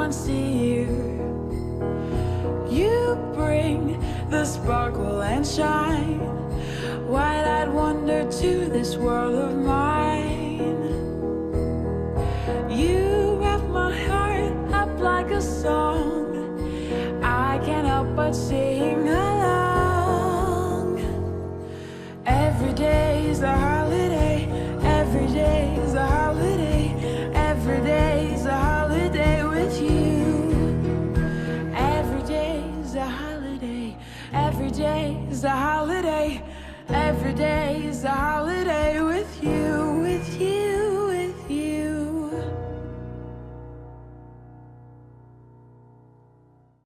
once a year. You bring the sparkle and shine, wide-eyed wonder to this world of mine. You wrap my heart up like a song, I can't help but sing along. Every day is a holiday, every day is a holiday, every day is a holiday with you. Every day is a holiday, every day is a holiday, every day is a holiday.